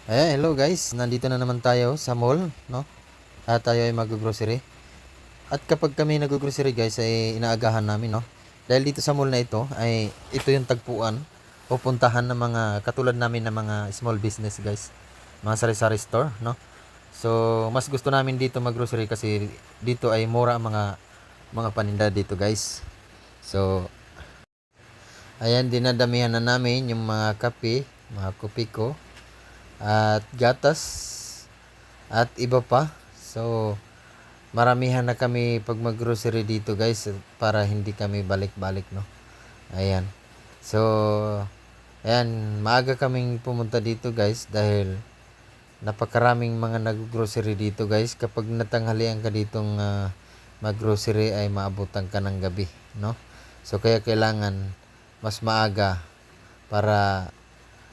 Hello guys, nandito na naman tayo sa mall, no? At tayo ay mag-grocery. At kapag kami nag-grocery guys, ay inaagahan namin, no? Dahil dito sa mall na ito, ay ito yung tagpuan, pupuntahan ng mga katulad namin ng mga small business guys. Mga sari-sari store, no? So, mas gusto namin dito mag-grocery kasi dito ay mura ang mga paninda dito guys. So, ayan, dinadamihan na namin yung mga kape, mga kopiko, at gatas at iba pa. So maramihan na kami pag mag-grocery dito guys para hindi kami balik-balik, no. Ayan. So ayan, maaga kaming pumunta dito guys dahil napakaraming mga nag-grocery dito guys. Kapag natanghalian ka ditong mag-grocery ay maabutan ka ng gabi, no. So kaya kailangan mas maaga para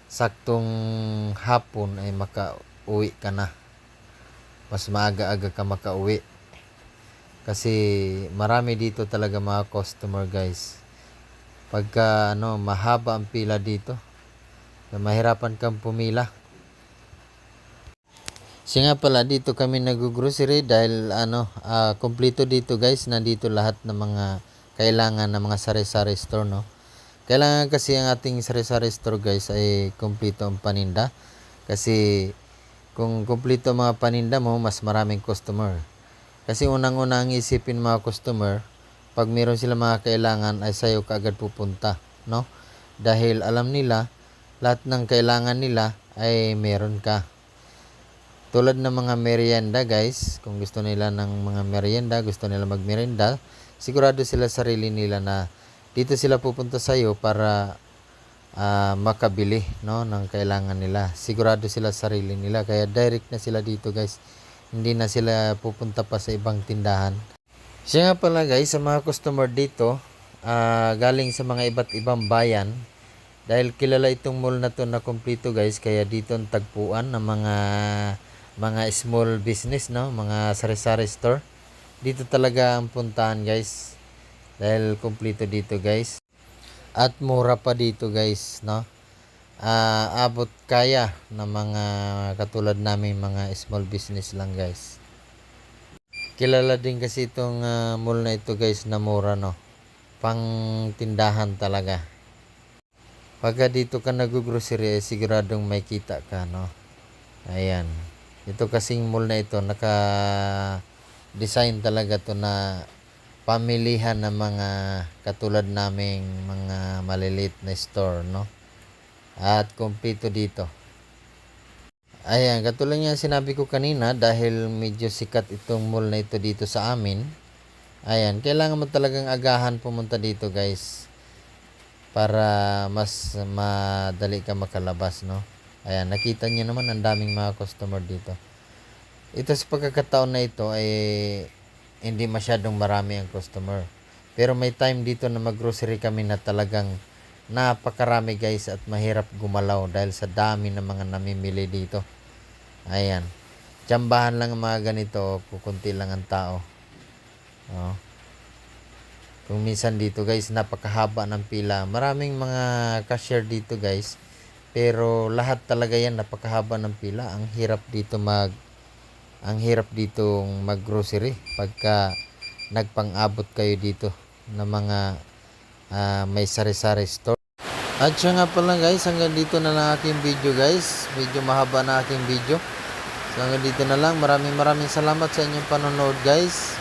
saktong hapon ay makauwi ka na. Mas maaga-aga ka makauwi. Kasi marami dito talaga mga customer guys. Pagka mahaba ang pila dito, mahirapan kang pumila. Siya nga pala, dito kami nag-grocery dahil kumpleto dito guys. Nandito lahat ng mga kailangan ng mga sari-sari store, no. Kailangan kasi ang ating sari-sari store guys ay kumpleto ang paninda. Kasi kung kumpleto ang mga paninda mo, mas maraming customer. Kasi unang-una ang isipin mga customer, pag meron sila mga kailangan ay sa'yo kaagad pupunta, no? Dahil alam nila, lahat ng kailangan nila ay meron ka. Tulad ng mga merienda guys, kung gusto nila ng mga merienda, gusto nila magmerienda, sigurado sila sarili nila na dito sila pupunta sa iyo para makabili, no, ng kailangan nila. Sigurado sila sarili nila kaya direct na sila dito guys. Hindi na sila pupunta pa sa ibang tindahan. Siya nga pala guys, sa mga customer dito galing sa mga iba't ibang bayan, dahil kilala itong mall na to na kumpleto guys, kaya dito ang tagpuan ng mga small business, no, mga sari-sari store. Dito talaga ang puntahan guys. Dahil kumpleto dito guys. At mura pa dito guys, no. Abot kaya ng mga katulad namin mga small business lang guys. Kilala din kasi itong mall na ito guys na mura, no. Pang tindahan talaga. Pagka dito ka nag-grocery, siguradong may kita ka, no. Ayan. Ito kasing mall na ito, naka-design talaga to na pamilihan ng mga katulad naming mga maliliit na store, no. At kumpleto dito. Ayan, katulad nga sinabi ko kanina, dahil medyo sikat itong mall na ito dito sa amin. Ayan, kailangan mo talagang agahan pumunta dito guys para mas madali ka makalabas, no. Ayan, nakita niyo naman ang daming mga customer dito. Ito sa pagkakataon na ito ay hindi masyadong marami ang customer. Pero may time dito na mag-grocery kami na talagang napakarami guys at mahirap gumalaw dahil sa dami ng mga namimili dito. Ayan. Tsambahan lang ang mga ganito, kukunti lang ang tao. Oh. Kung minsan dito guys, napakahaba ng pila. Maraming mga cashier dito guys. Pero lahat talaga yan napakahaba ng pila. Ang hirap ditong mag-grocery pagka nagpang-abot kayo dito ng mga may sari-sari store. At siya nga pala guys, hanggang dito na lang aking video guys. Medyo mahaba na aking video. So hanggang dito na lang. Maraming salamat sa inyong panonood guys.